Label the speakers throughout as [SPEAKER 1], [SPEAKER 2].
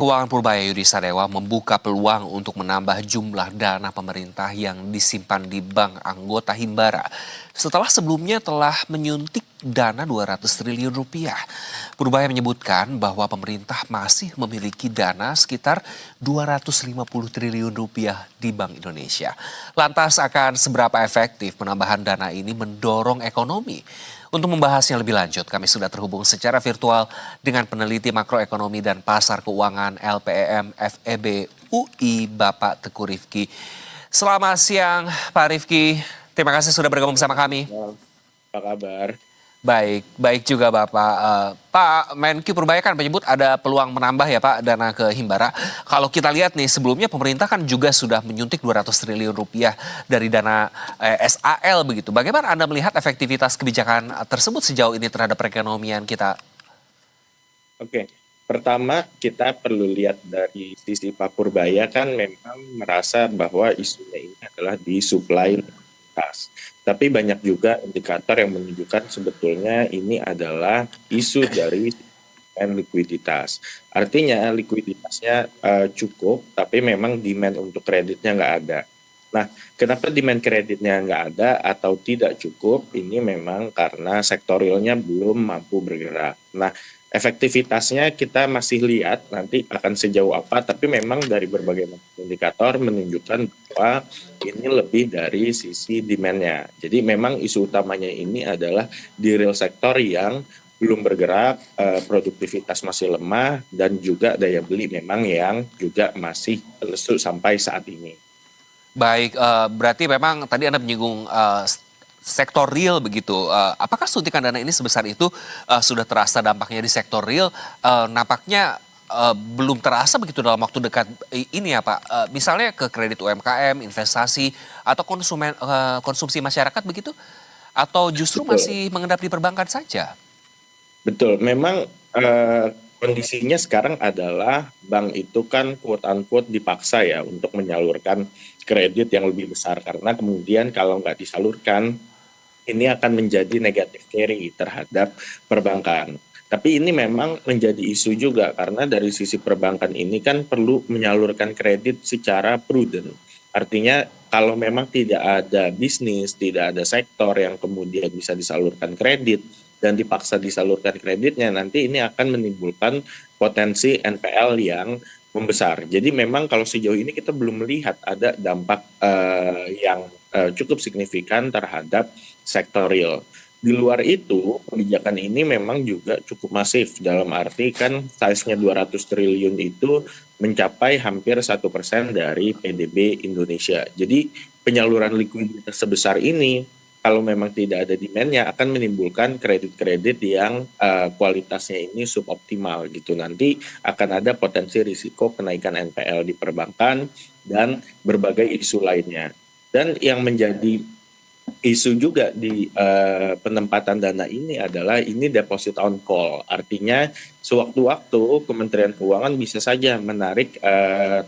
[SPEAKER 1] Keuangan Purbaya Yudi Sadewa membuka peluang untuk menambah jumlah dana pemerintah yang disimpan di bank anggota Himbara. Setelah sebelumnya telah menyuntik dana 200 triliun rupiah. Purbaya menyebutkan bahwa pemerintah masih memiliki dana sekitar 250 triliun rupiah di Bank Indonesia. Lantas akan seberapa efektif penambahan dana ini mendorong ekonomi? Untuk membahasnya lebih lanjut, kami sudah terhubung secara virtual dengan peneliti makroekonomi dan pasar keuangan LPEM FEB UI, Bapak Teguh Rifki. Selamat siang, Pak Rifki. Terima kasih sudah bergabung bersama kami.
[SPEAKER 2] Apa kabar?
[SPEAKER 1] Baik, baik juga Bapak. Pak Menkyu Purbaya kan menyebut ada peluang menambah ya Pak dana ke Himbara. Kalau kita lihat nih sebelumnya pemerintah kan juga sudah menyuntik 200 triliun rupiah dari dana SAL begitu. Bagaimana Anda melihat efektivitas kebijakan tersebut sejauh ini terhadap perekonomian kita?
[SPEAKER 2] Oke, pertama kita perlu lihat dari sisi Pak Purbaya kan memang merasa bahwa isunya ini adalah di supply likuiditas. Tapi banyak juga indikator yang menunjukkan sebetulnya ini adalah isu dari likuiditas. Artinya likuiditasnya cukup, tapi memang demand untuk kreditnya nggak ada. Nah, kenapa demand kreditnya nggak ada atau tidak cukup? Ini memang karena sektorialnya belum mampu bergerak. Nah, efektivitasnya kita masih lihat nanti akan sejauh apa, tapi memang dari berbagai indikator menunjukkan bahwa ini lebih dari sisi demand-nya. Jadi memang isu utamanya ini adalah di real sektor yang belum bergerak, produktivitas masih lemah, dan juga daya beli memang yang juga masih lesu sampai saat ini.
[SPEAKER 1] Baik, berarti memang tadi Anda menyinggung sektor real begitu. Apakah suntikan dana ini sebesar itu sudah terasa dampaknya di sektor real? Nampaknya belum terasa begitu dalam waktu dekat ini ya Pak. Misalnya ke kredit UMKM, investasi atau konsumsi masyarakat begitu? Atau justru
[SPEAKER 2] Betul.
[SPEAKER 1] masih mengendap di perbankan saja?
[SPEAKER 2] Betul, memang kondisinya sekarang adalah bank itu kan quote unquote dipaksa ya untuk menyalurkan kredit yang lebih besar karena kemudian kalau nggak disalurkan ini akan menjadi negatif carry terhadap perbankan. Tapi ini memang menjadi isu juga karena dari sisi perbankan ini kan perlu menyalurkan kredit secara prudent. Artinya kalau memang tidak ada bisnis, tidak ada sektor yang kemudian bisa disalurkan kredit dan dipaksa disalurkan kreditnya, nanti ini akan menimbulkan potensi NPL yang membesar. Jadi memang kalau sejauh ini kita belum melihat ada dampak yang cukup signifikan terhadap sektor real. Di luar itu, kebijakan ini memang juga cukup masif dalam arti kan size-nya 200 triliun itu mencapai hampir 1% dari PDB Indonesia. Jadi penyaluran likuiditas sebesar ini kalau memang tidak ada demand-nya akan menimbulkan kredit-kredit yang kualitasnya ini suboptimal gitu. Nanti akan ada potensi risiko kenaikan NPL di perbankan dan berbagai isu lainnya. Dan yang menjadi isu juga di penempatan dana ini adalah ini deposit on call. Artinya sewaktu-waktu Kementerian Keuangan bisa saja menarik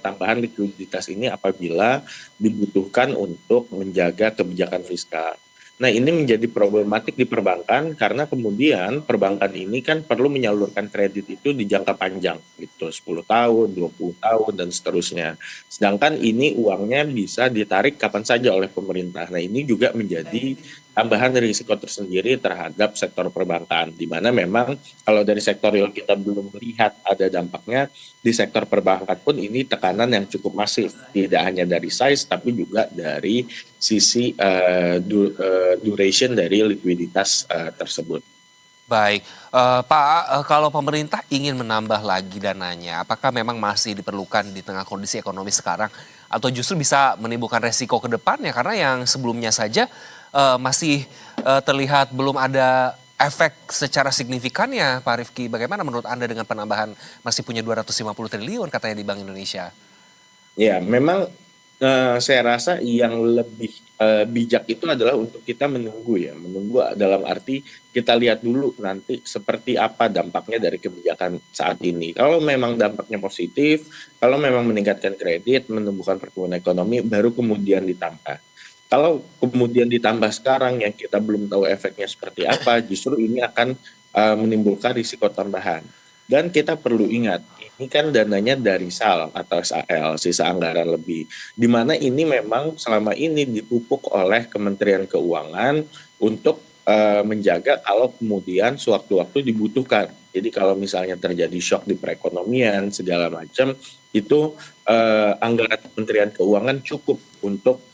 [SPEAKER 2] tambahan likuiditas ini apabila dibutuhkan untuk menjaga kebijakan fiskal. Nah, ini menjadi problematik di perbankan karena kemudian perbankan ini kan perlu menyalurkan kredit itu di jangka panjang gitu, 10 tahun, 20 tahun dan seterusnya. Sedangkan ini uangnya bisa ditarik kapan saja oleh pemerintah. Nah, ini juga menjadi tambahan risiko tersendiri terhadap sektor perbankan, di mana memang kalau dari sektor real kita belum melihat ada dampaknya, di sektor perbankan pun ini tekanan yang cukup masif, tidak hanya dari size tapi juga dari sisi duration dari likuiditas tersebut.
[SPEAKER 1] Baik, Pak, kalau pemerintah ingin menambah lagi dananya, apakah memang masih diperlukan di tengah kondisi ekonomi sekarang, atau justru bisa menimbulkan resiko ke depannya? Karena yang sebelumnya saja masih terlihat belum ada efek secara signifikannya, Pak Rifki. Bagaimana menurut Anda dengan penambahan masih punya 250 triliun katanya di Bank Indonesia?
[SPEAKER 2] Ya, memang saya rasa yang lebih bijak itu adalah untuk kita menunggu ya, menunggu dalam arti kita lihat dulu nanti seperti apa dampaknya dari kebijakan saat ini. Kalau memang dampaknya positif, kalau memang meningkatkan kredit, menumbuhkan pertumbuhan ekonomi, baru kemudian ditambah. Kalau kemudian ditambah sekarang yang kita belum tahu efeknya seperti apa, justru ini akan menimbulkan risiko tambahan. Dan kita perlu ingat, ini kan dananya dari SAL atau SAL, sisa anggaran lebih. Di mana ini memang selama ini dipupuk oleh Kementerian Keuangan untuk menjaga kalau kemudian sewaktu-waktu dibutuhkan. Jadi kalau misalnya terjadi shock di perekonomian segala macam, itu anggaran Kementerian Keuangan cukup untuk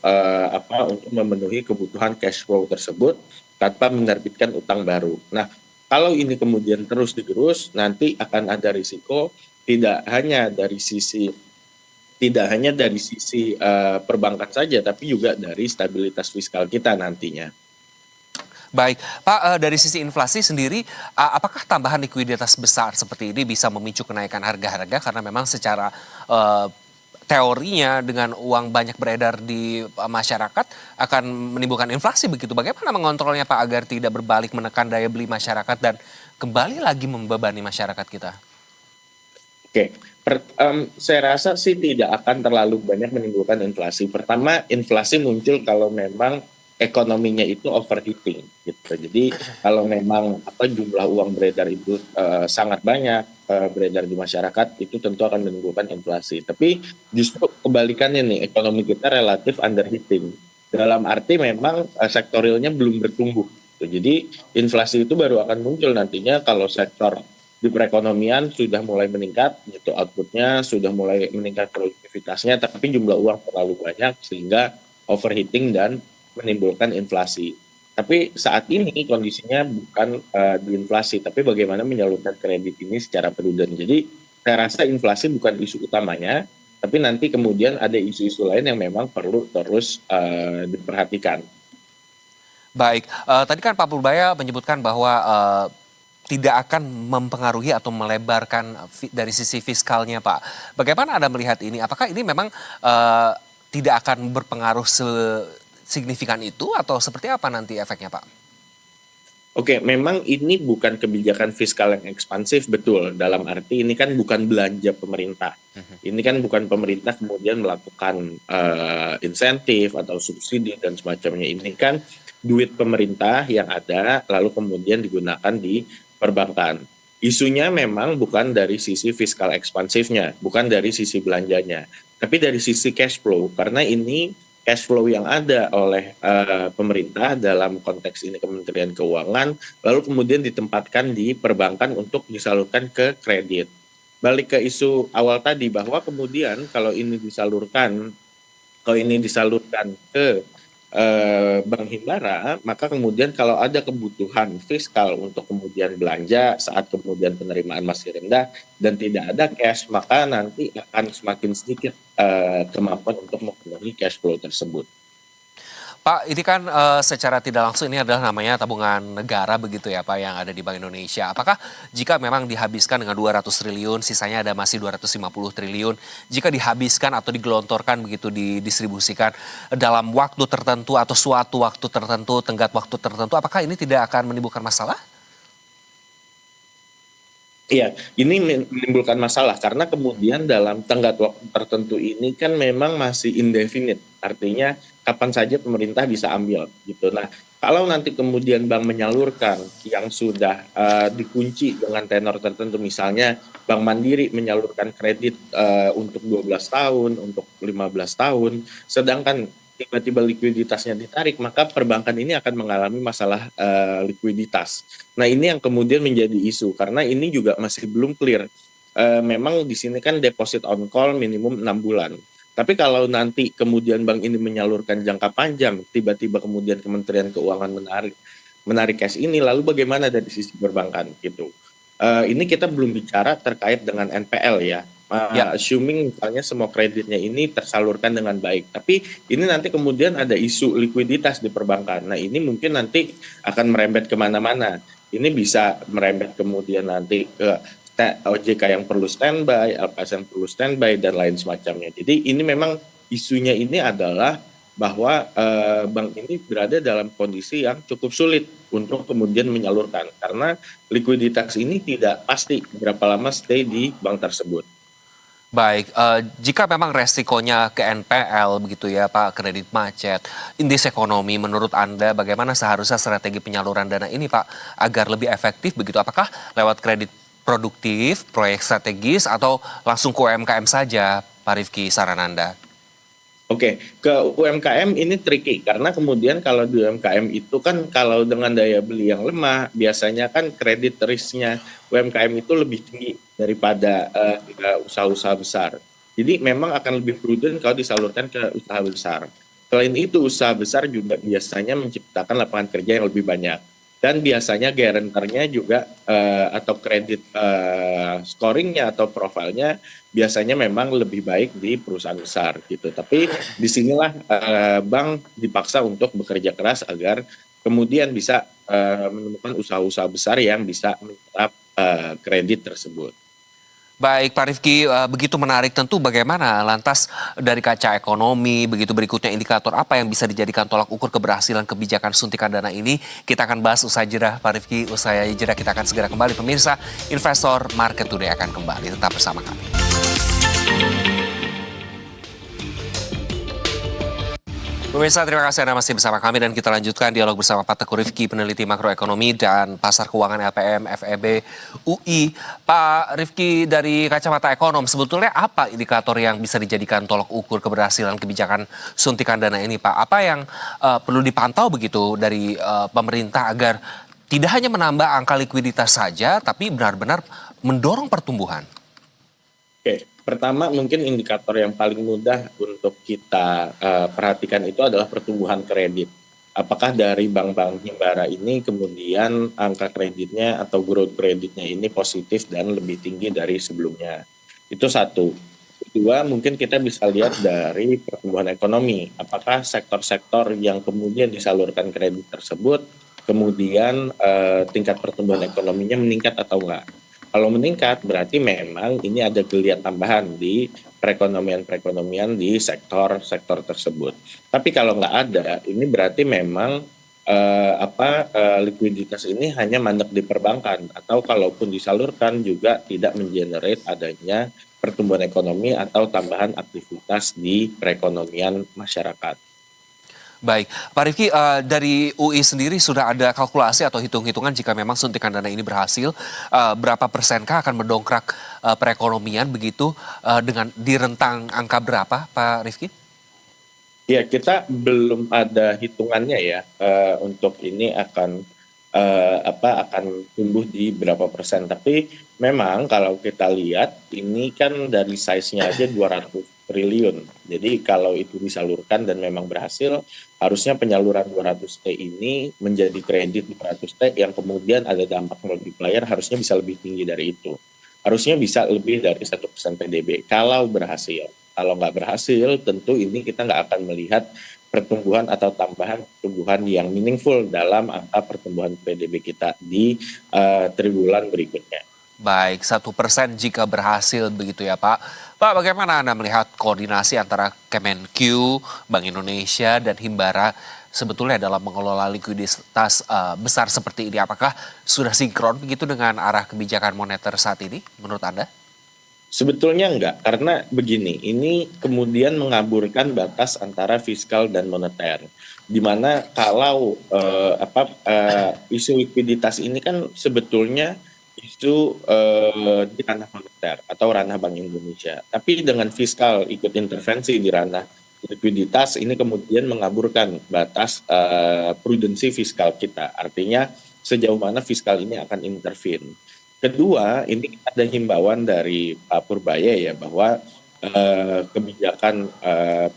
[SPEAKER 2] untuk memenuhi kebutuhan cash flow tersebut tanpa menerbitkan utang baru. Nah, kalau ini kemudian terus digerus, nanti akan ada risiko tidak hanya dari sisi perbankan saja, tapi juga dari stabilitas fiskal kita nantinya.
[SPEAKER 1] Baik, Pak, dari sisi inflasi sendiri, apakah tambahan likuiditas besar seperti ini bisa memicu kenaikan harga-harga karena memang secara eh, teorinya dengan uang banyak beredar di masyarakat akan menimbulkan inflasi begitu. Bagaimana mengontrolnya Pak agar tidak berbalik menekan daya beli masyarakat dan kembali lagi membebani masyarakat kita?
[SPEAKER 2] Oke, saya rasa sih tidak akan terlalu banyak menimbulkan inflasi. Pertama, inflasi muncul kalau memang ekonominya itu overheating gitu. Jadi kalau memang jumlah uang beredar itu sangat banyak beredar di masyarakat, itu tentu akan menimbulkan inflasi. Tapi justru kebalikannya nih, ekonomi kita relatif underheating. Dalam arti memang sektor realnya belum bertumbuh. Jadi inflasi itu baru akan muncul nantinya kalau sektor di perekonomian sudah mulai meningkat, gitu, outputnya sudah mulai meningkat produktivitasnya, tapi jumlah uang terlalu banyak sehingga overheating dan menimbulkan inflasi. Tapi saat ini kondisinya bukan di inflasi, tapi bagaimana menyalurkan kredit ini secara prudent. Jadi saya rasa inflasi bukan isu utamanya, tapi nanti kemudian ada isu-isu lain yang memang perlu terus diperhatikan.
[SPEAKER 1] Baik, tadi kan Pak Purbaya menyebutkan bahwa tidak akan mempengaruhi atau melebarkan dari sisi fiskalnya, Pak. Bagaimana Anda melihat ini? Apakah ini memang tidak akan berpengaruh signifikan itu atau seperti apa nanti efeknya, Pak?
[SPEAKER 2] Oke, memang ini bukan kebijakan fiskal yang ekspansif, betul. Dalam arti ini kan bukan belanja pemerintah. Ini kan bukan pemerintah kemudian melakukan insentif atau subsidi dan semacamnya. Ini kan duit pemerintah yang ada lalu kemudian digunakan di perbankan. Isunya memang bukan dari sisi fiskal ekspansifnya, bukan dari sisi belanjanya, tapi dari sisi cash flow. Karena ini cash flow yang ada oleh pemerintah dalam konteks ini Kementerian Keuangan, lalu kemudian ditempatkan di perbankan untuk disalurkan ke kredit. Balik ke isu awal tadi bahwa kemudian kalau ini disalurkan ke Bank Himbara, maka kemudian kalau ada kebutuhan fiskal untuk kemudian belanja saat kemudian penerimaan masih rendah dan tidak ada cash, maka nanti akan semakin sedikit kemampuan untuk memenuhi cash flow tersebut.
[SPEAKER 1] Pak, ini kan secara tidak langsung ini adalah namanya tabungan negara begitu ya Pak yang ada di Bank Indonesia. Apakah jika memang dihabiskan dengan 200 triliun, sisanya ada masih 250 triliun, jika dihabiskan atau digelontorkan begitu didistribusikan dalam waktu tertentu atau suatu waktu tertentu, tenggat waktu tertentu, apakah ini tidak akan menimbulkan masalah?
[SPEAKER 2] Iya, ini menimbulkan masalah karena kemudian dalam tenggat waktu tertentu ini kan memang masih indefinite, artinya kapan saja pemerintah bisa ambil gitu. Nah, kalau nanti kemudian bank menyalurkan yang sudah dikunci dengan tenor tertentu, misalnya Bank Mandiri menyalurkan kredit untuk 12 tahun, untuk 15 tahun, sedangkan tiba-tiba likuiditasnya ditarik, maka perbankan ini akan mengalami masalah likuiditas. Nah, ini yang kemudian menjadi isu karena ini juga masih belum clear. Memang di sini kan deposit on call minimum 6 bulan. Tapi kalau nanti kemudian bank ini menyalurkan jangka panjang, tiba-tiba kemudian Kementerian Keuangan menarik cash ini, lalu bagaimana dari sisi perbankan gitu. Ini kita belum bicara terkait dengan NPL ya.
[SPEAKER 1] Ya.
[SPEAKER 2] Assuming misalnya semua kreditnya ini tersalurkan dengan baik. Tapi ini nanti kemudian ada isu likuiditas di perbankan. Nah, ini mungkin nanti akan merembet kemana-mana. Ini bisa merembet kemudian nanti ke OJK yang perlu standby, LPS yang perlu standby, dan lain semacamnya. Jadi ini memang isunya ini adalah bahwa bank ini berada dalam kondisi yang cukup sulit untuk kemudian menyalurkan. Karena likuiditas ini tidak pasti berapa lama stay di bank tersebut.
[SPEAKER 1] Baik, jika memang resikonya ke NPL begitu ya Pak, kredit macet, indeks ekonomi menurut Anda bagaimana seharusnya strategi penyaluran dana ini Pak agar lebih efektif begitu? Apakah lewat kredit produktif, proyek strategis, atau langsung ke UMKM saja, Pak Rifki Sarananda?
[SPEAKER 2] Oke, ke UMKM ini tricky karena kemudian kalau di UMKM itu kan kalau dengan daya beli yang lemah, biasanya kan kredit risknya UMKM itu lebih tinggi daripada usaha-usaha besar. Jadi memang akan lebih prudent kalau disalurkan ke usaha besar. Selain itu, usaha besar juga biasanya menciptakan lapangan kerja yang lebih banyak. Dan biasanya guarantornya juga atau kredit scoringnya atau profilnya biasanya memang lebih baik di perusahaan besar gitu. Tapi disinilah bank dipaksa untuk bekerja keras agar kemudian bisa menemukan usaha-usaha besar yang bisa menyerap kredit tersebut.
[SPEAKER 1] Baik Pak Rifki, begitu menarik tentu bagaimana lantas dari kaca ekonomi, begitu berikutnya indikator apa yang bisa dijadikan tolak ukur keberhasilan kebijakan suntikan dana ini. Kita akan bahas usai jeda Pak Rifki, usai jeda kita akan segera kembali. Pemirsa, Investor Market Today akan kembali, tetap bersama kami. Pemirsa, terima kasih Anda masih bersama kami dan kita lanjutkan dialog bersama Pak Teguh Rifki, peneliti makroekonomi dan pasar keuangan LPM FEB UI. Pak Rifki, dari kacamata ekonom, sebetulnya apa indikator yang bisa dijadikan tolak ukur keberhasilan kebijakan suntikan dana ini, Pak? Apa yang perlu dipantau begitu dari pemerintah agar tidak hanya menambah angka likuiditas saja, tapi benar-benar mendorong pertumbuhan?
[SPEAKER 2] Oke, pertama mungkin indikator yang paling mudah untuk kita perhatikan itu adalah pertumbuhan kredit. Apakah dari bank-bank himbara ini kemudian angka kreditnya atau growth kreditnya ini positif dan lebih tinggi dari sebelumnya. Itu satu. Kedua, mungkin kita bisa lihat dari pertumbuhan ekonomi. Apakah sektor-sektor yang kemudian disalurkan kredit tersebut kemudian tingkat pertumbuhan ekonominya meningkat atau enggak. Kalau meningkat berarti memang ini ada geliat tambahan di perekonomian di sektor-sektor tersebut. Tapi kalau nggak ada, ini berarti memang likuiditas ini hanya mandek di perbankan atau kalaupun disalurkan juga tidak mengenerate adanya pertumbuhan ekonomi atau tambahan aktivitas di perekonomian masyarakat.
[SPEAKER 1] Baik, Pak Rifki, dari UI sendiri sudah ada kalkulasi atau hitung-hitungan jika memang suntikan dana ini berhasil, berapa persenkah akan mendongkrak perekonomian begitu dengan di rentang angka berapa, Pak Rifki?
[SPEAKER 2] Ya, kita belum ada hitungannya ya untuk ini akan tumbuh di berapa persen. Tapi memang kalau kita lihat ini kan dari size-nya aja 200 triliun. Jadi kalau itu disalurkan dan memang berhasil, harusnya penyaluran 200T ini menjadi kredit 200T yang kemudian ada dampak multiplier harusnya bisa lebih tinggi dari itu. Harusnya bisa lebih dari 1% PDB kalau berhasil. Kalau nggak berhasil, tentu ini kita nggak akan melihat pertumbuhan atau tambahan pertumbuhan yang meaningful dalam angka pertumbuhan PDB kita di triwulan berikutnya.
[SPEAKER 1] Baik, 1% jika berhasil begitu ya Pak. Pak, bagaimana Anda melihat koordinasi antara Kemenq, Bank Indonesia, dan Himbara sebetulnya dalam mengelola likuiditas besar seperti ini? Apakah sudah sinkron begitu dengan arah kebijakan moneter saat ini menurut Anda?
[SPEAKER 2] Sebetulnya enggak, karena begini, ini kemudian mengaburkan batas antara fiskal dan moneter. Di mana kalau isu likuiditas ini kan sebetulnya isu di ranah moneter atau ranah Bank Indonesia. Tapi dengan fiskal ikut intervensi di ranah likuiditas ini kemudian mengaburkan batas prudensi fiskal kita. Artinya sejauh mana fiskal ini akan intervene. Kedua, ini ada himbauan dari Pak Purbaya ya bahwa kebijakan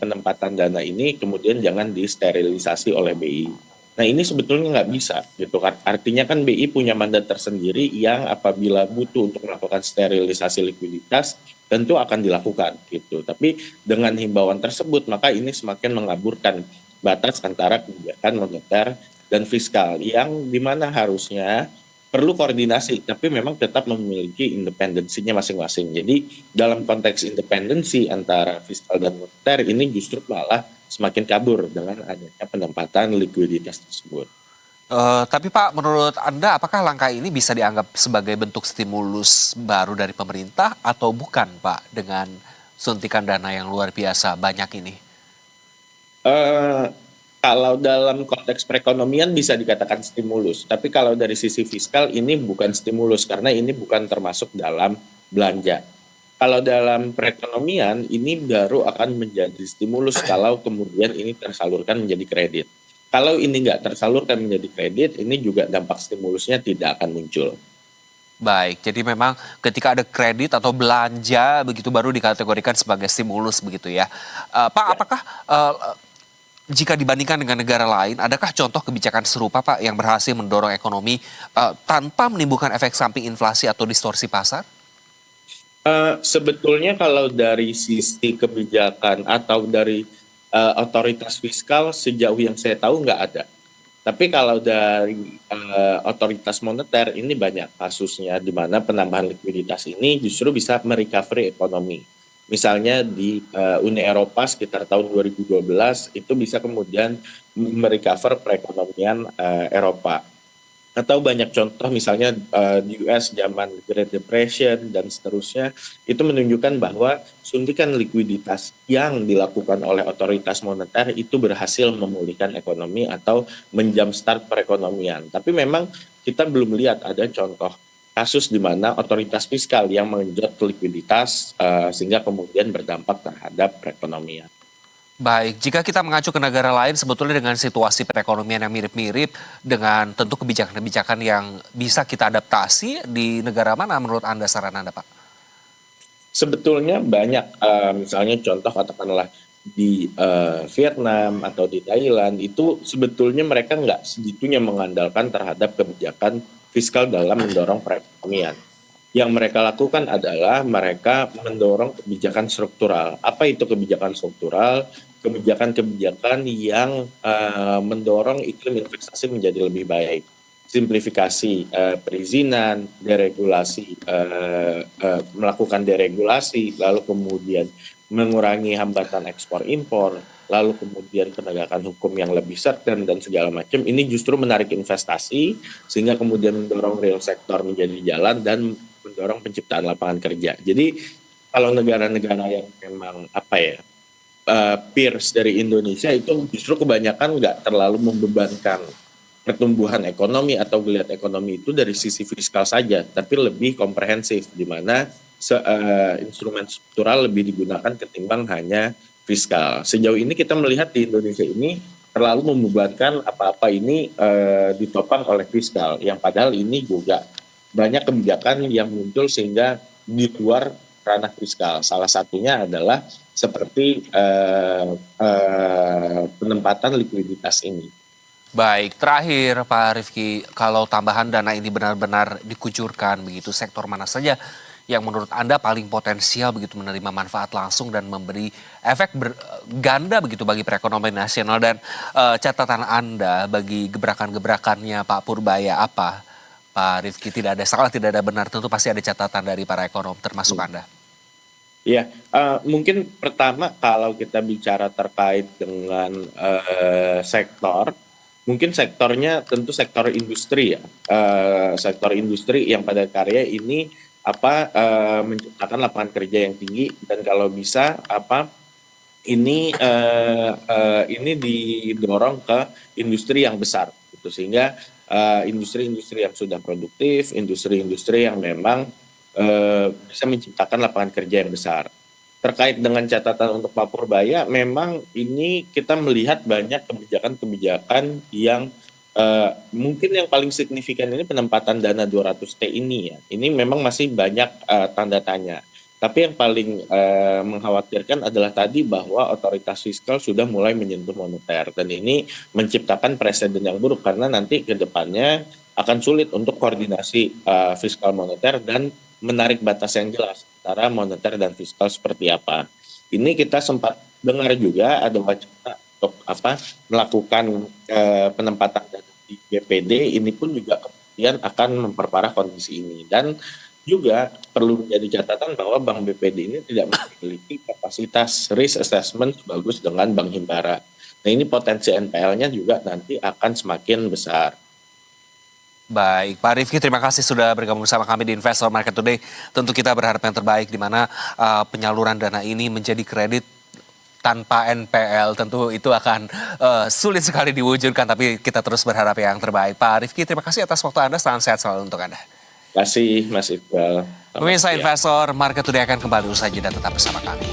[SPEAKER 2] penempatan dana ini kemudian jangan disterilisasi oleh BI. Nah ini sebetulnya nggak bisa gitu kan. Artinya kan BI punya mandat tersendiri yang apabila butuh untuk melakukan sterilisasi likuiditas tentu akan dilakukan gitu. Tapi dengan himbauan tersebut maka ini semakin mengaburkan batas antara kebijakan moneter dan fiskal yang dimana harusnya perlu koordinasi, tapi memang tetap memiliki independensinya masing-masing. Jadi dalam konteks independensi antara fiskal dan moneter ini justru malah semakin kabur dengan adanya penempatan likuiditas tersebut.
[SPEAKER 1] Tapi Pak, menurut Anda apakah langkah ini bisa dianggap sebagai bentuk stimulus baru dari pemerintah atau bukan Pak dengan suntikan dana yang luar biasa banyak ini?
[SPEAKER 2] Kalau dalam konteks perekonomian bisa dikatakan stimulus, tapi kalau dari sisi fiskal ini bukan stimulus karena ini bukan termasuk dalam belanja. Kalau dalam perekonomian ini baru akan menjadi stimulus kalau kemudian ini tersalurkan menjadi kredit. Kalau ini nggak tersalurkan menjadi kredit, ini juga dampak stimulusnya tidak akan muncul.
[SPEAKER 1] Baik, jadi memang ketika ada kredit atau belanja begitu baru dikategorikan sebagai stimulus begitu ya. Pak,
[SPEAKER 2] Ya.
[SPEAKER 1] apakah jika dibandingkan dengan negara lain, adakah contoh kebijakan serupa Pak yang berhasil mendorong ekonomi tanpa menimbulkan efek samping inflasi atau distorsi pasar?
[SPEAKER 2] Sebetulnya kalau dari sisi kebijakan atau dari otoritas fiskal sejauh yang saya tahu nggak ada. Tapi kalau dari otoritas moneter ini banyak kasusnya di mana penambahan likuiditas ini justru bisa merecovery ekonomi. Misalnya di Uni Eropa sekitar tahun 2012 itu bisa kemudian merecover perekonomian Eropa. Atau banyak contoh misalnya di US zaman Great Depression dan seterusnya itu menunjukkan bahwa suntikan likuiditas yang dilakukan oleh otoritas moneter itu berhasil memulihkan ekonomi atau menjumpstart perekonomian. Tapi memang kita belum lihat ada contoh kasus di mana otoritas fiskal yang mengenjot likuiditas sehingga kemudian berdampak terhadap perekonomian.
[SPEAKER 1] Baik, jika kita mengacu ke negara lain sebetulnya dengan situasi perekonomian yang mirip-mirip dengan tentu kebijakan-kebijakan yang bisa kita adaptasi di negara mana menurut Anda, saran Anda Pak?
[SPEAKER 2] Sebetulnya banyak, misalnya contoh katakanlah di Vietnam atau di Thailand itu sebetulnya mereka nggak segitunya mengandalkan terhadap kebijakan fiskal dalam mendorong perekonomian. Yang mereka lakukan adalah mereka mendorong kebijakan struktural. Apa itu kebijakan struktural? Kebijakan-kebijakan yang mendorong iklim investasi menjadi lebih baik. Simplifikasi perizinan, deregulasi, melakukan deregulasi, lalu kemudian mengurangi hambatan ekspor impor, lalu kemudian penegakan hukum yang lebih certain dan segala macam. Ini justru menarik investasi sehingga kemudian mendorong real sektor menjadi jalan dan mendorong penciptaan lapangan kerja. Jadi kalau negara-negara yang memang peers dari Indonesia itu justru kebanyakan nggak terlalu membebankan pertumbuhan ekonomi atau geliat ekonomi itu dari sisi fiskal saja, tapi lebih komprehensif di mana instrumen struktural lebih digunakan ketimbang hanya fiskal. Sejauh ini kita melihat di Indonesia ini terlalu membebankan apa-apa ini ditopang oleh fiskal, yang padahal ini juga banyak kebijakan yang muncul sehingga di luar ranah fiskal. Salah satunya adalah seperti penempatan likuiditas ini.
[SPEAKER 1] Baik, terakhir Pak Rifki, kalau tambahan dana ini benar-benar dikucurkan begitu, sektor mana saja yang menurut Anda paling potensial begitu menerima manfaat langsung dan memberi efek ganda begitu bagi perekonomian nasional, dan catatan Anda bagi gebrakan-gebrakannya Pak Purbaya apa? Pak Rifki, tidak ada salah, tidak ada benar, tentu pasti ada catatan dari para ekonom termasuk Anda.
[SPEAKER 2] Ya, mungkin pertama kalau kita bicara terkait dengan sektor, mungkin sektornya tentu sektor industri ya. Sektor industri yang padat karya ini menciptakan lapangan kerja yang tinggi, dan kalau bisa ini didorong ke industri yang besar gitu, sehingga industri-industri yang sudah produktif, industri-industri yang memang bisa menciptakan lapangan kerja yang besar. Terkait dengan catatan untuk Pak Purbaya, memang ini kita melihat banyak kebijakan-kebijakan yang mungkin yang paling signifikan ini penempatan dana 200T ini ya. Ini memang masih banyak tanda tanya. Tapi yang paling mengkhawatirkan adalah tadi bahwa otoritas fiskal sudah mulai menyentuh moneter. Dan ini menciptakan presiden yang buruk karena nanti ke depannya akan sulit untuk koordinasi fiskal moneter dan menarik batas yang jelas antara moneter dan fiskal seperti apa. Ini kita sempat dengar juga ada wacana untuk melakukan penempatan dana di BPD, ini pun juga kemudian akan memperparah kondisi ini. Dan juga perlu menjadi catatan bahwa Bank BPD ini tidak memiliki kapasitas risk assessment sebagus dengan Bank Himbara. Nah ini potensi NPL-nya juga nanti akan semakin besar.
[SPEAKER 1] Baik, Pak Rifki, terima kasih sudah bergabung bersama kami di Investor Market Today. Tentu kita berharap yang terbaik di mana penyaluran dana ini menjadi kredit tanpa NPL tentu itu akan sulit sekali diwujudkan, tapi kita terus berharap yang terbaik. Pak Rifki, terima kasih atas waktu Anda, salam sehat selalu untuk Anda.
[SPEAKER 2] Terima kasih Mas Iqbal. Selamat
[SPEAKER 1] Pemirsa
[SPEAKER 2] siang.
[SPEAKER 1] Investor Market Today akan kembali usai jeda, tetap bersama kami.